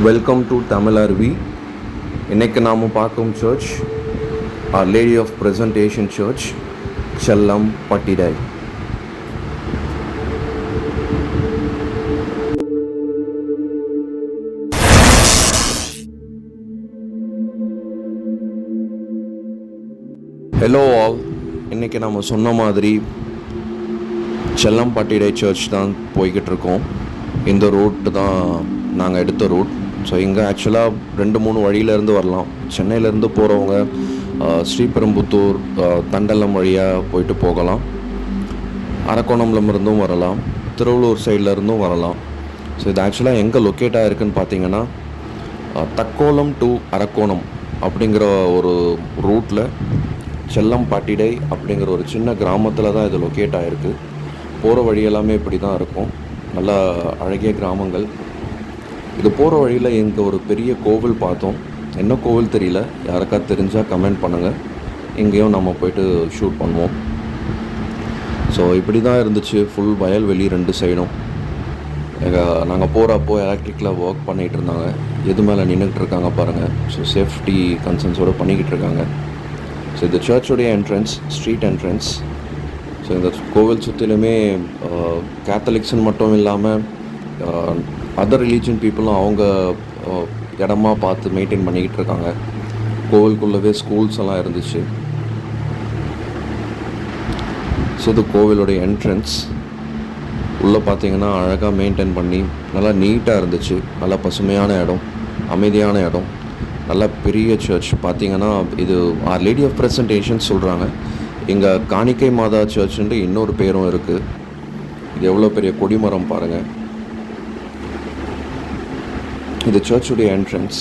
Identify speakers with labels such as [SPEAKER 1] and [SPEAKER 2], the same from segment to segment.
[SPEAKER 1] Welcome to Tamil அருவி. இன்றைக்கி நாம் பார்க்கும் church our lady of presentation church, Chellam Pattidai. Hello all, இன்றைக்கி நம்ம சொன்ன மாதிரி செல்லம் பட்டிடை சர்ச் தான் போய்கிட்டு இருக்கோம். இந்த ரூட்டு தான் நாங்கள் எடுத்த ரூட். ஸோ இங்கே ஆக்சுவலாக 2-3 வழியிலேருந்து வரலாம். சென்னையிலேருந்து போகிறவங்க ஸ்ரீபெரும்புத்தூர், தண்டலம் வழியாக போயிட்டு போகலாம். அரக்கோணம்லேருந்தும் வரலாம், திருவள்ளூர் சைட்லேருந்தும் வரலாம். ஸோ இது ஆக்சுவலாக எங்கே லொக்கேட் ஆகிருக்குன்னு பார்த்தீங்கன்னா, தக்கோலம் டு அரக்கோணம் அப்படிங்கிற ஒரு ரூட்டில் செல்லம் பட்டிடை அப்படிங்கிற ஒரு சின்ன கிராமத்தில் தான் இது லொக்கேட் ஆகிருக்கு. போகிற வழி எல்லாமே இப்படி தான் இருக்கும். நல்லா அழகிய கிராமங்கள். இது போகிற வழியில் இங்கே ஒரு பெரிய கோவில் பார்த்தோம். என்ன கோவில் தெரியல, யாருக்கா தெரிஞ்சால் கமெண்ட் பண்ணுங்கள். இங்கேயும் நம்ம போய்ட்டு ஷூட் பண்ணுவோம். ஸோ இப்படி தான் இருந்துச்சு. ஃபுல் வயல்வெளி 2 சைடும். நாங்கள் போகிறப்போ எலக்ட்ரிக்கில் ஒர்க் பண்ணிகிட்டு இருந்தாங்க. எது மேலே நின்றுக்கிட்டு இருக்காங்க பாருங்கள். ஸோ சேஃப்டி கன்சர்ன்ஸோடு பண்ணிக்கிட்டு இருக்காங்க. ஸோ இந்த சர்ச்சுடைய என்ட்ரன்ஸ், ஸ்ட்ரீட் என்ட்ரன்ஸ். ஸோ இந்த கோவில் சுற்றிலுமே கேத்தலிக்ஸ்ன்னு மட்டும் இல்லாமல் அதர் ரிலீஜன் பீப்புளும் அவங்க இடமா பார்த்து மெயின்டைன் பண்ணிக்கிட்டு இருக்காங்க. கோவிலுக்குள்ளவே ஸ்கூல்ஸ் எல்லாம் இருந்துச்சு. ஸோ இது கோவிலுடைய என்ட்ரன்ஸ். உள்ளே பார்த்தீங்கன்னா அழகாக மெயின்டைன் பண்ணி நல்லா நீட்டாக இருந்துச்சு. நல்லா பசுமையான இடம், அமைதியான இடம், நல்லா பெரிய சர்ச். பார்த்தீங்கன்னா இது ஆர் லேடி ஆஃப் ப்ரெசன்டேஷன் சொல்கிறாங்க. இங்கே காணிக்கை மாதா சர்ச்சுன்ட்டு இன்னொரு பேரும் இருக்குது. இது எவ்வளோ பெரிய கொடிமரம் பாருங்கள். இது சர்ச்சுடைய என்ட்ரன்ஸ்,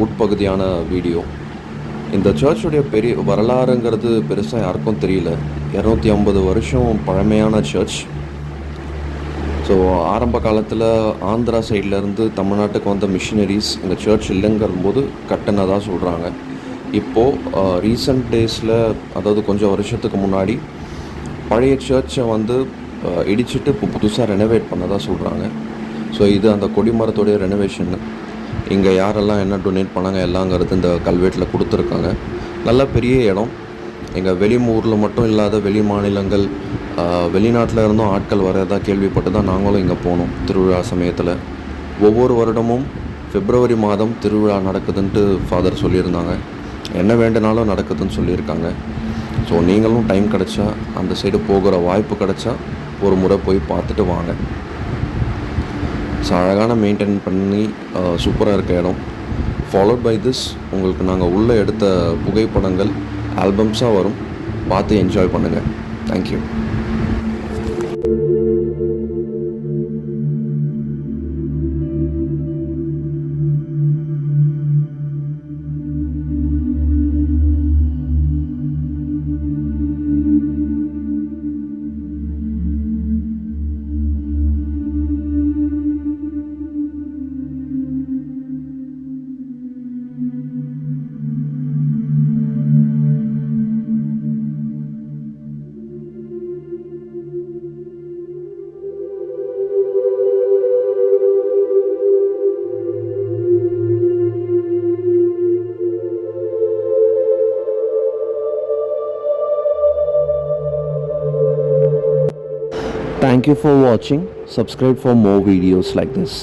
[SPEAKER 1] உட்பகுதியான வீடியோ. இந்த சர்ச்சுடைய பெரிய வரலாறுங்கிறது பெருசாக யாருக்கும் தெரியல. 250 வருஷம் பழமையான சர்ச். ஸோ ஆரம்ப காலத்தில் ஆந்திரா சைட்லேருந்து தமிழ்நாட்டுக்கு வந்த மிஷினரிஸ் இந்த சர்ச் இல்லைங்கிற போது கட்டினதாக சொல்கிறாங்க. இப்போது ரீசன்ட் டேஸில், அதாவது கொஞ்சம் வருஷத்துக்கு முன்னாடி பழைய சர்ச்சை இடிச்சிட்டு இப்போ புதுசாக ரெனோவேட் பண்ணதாக சொல்கிறாங்க. ஸோ இது அந்த கொடிமரத்துடைய ரெனோவேஷன். இங்கே யாரெல்லாம் என்ன டொனேட் பண்ணாங்க எல்லாங்கிறது இந்த கல்வெட்டில் கொடுத்துருக்காங்க. நல்ல பெரிய இடம். எங்கள் வெளியூரில் மட்டும் இல்லாத வெளி மாநிலங்கள், வெளிநாட்டில் இருந்தும் ஆட்கள் வரதா கேள்விப்பட்டு தான் நாங்களும் இங்கே போனோம் திருவிழா சமயத்தில். ஒவ்வொரு வருடமும் பிப்ரவரி மாதம் திருவிழா நடக்குதுன்ட்டு ஃபாதர் சொல்லியிருந்தாங்க. என்ன வேண்டுனாலும் நடக்குதுன்னு சொல்லியிருக்காங்க. ஸோ நீங்களும் டைம் கிடச்சா, அந்த சைடு போகிற வாய்ப்பு கிடச்சா ஒரு முறை போய் பார்த்துட்டு வாங்க. ஸோ அழகான மெயின்டைன் பண்ணி சூப்பராக இருக்க இடம். ஃபாலோட் பை திஸ் உங்களுக்கு நாங்கள் உள்ளே எடுத்த புகைப்படங்கள் ஆல்பம்ஸாக வரும். பார்த்து என்ஜாய் பண்ணுங்கள். Thank you. Thank you for watching. Subscribe for more videos like this.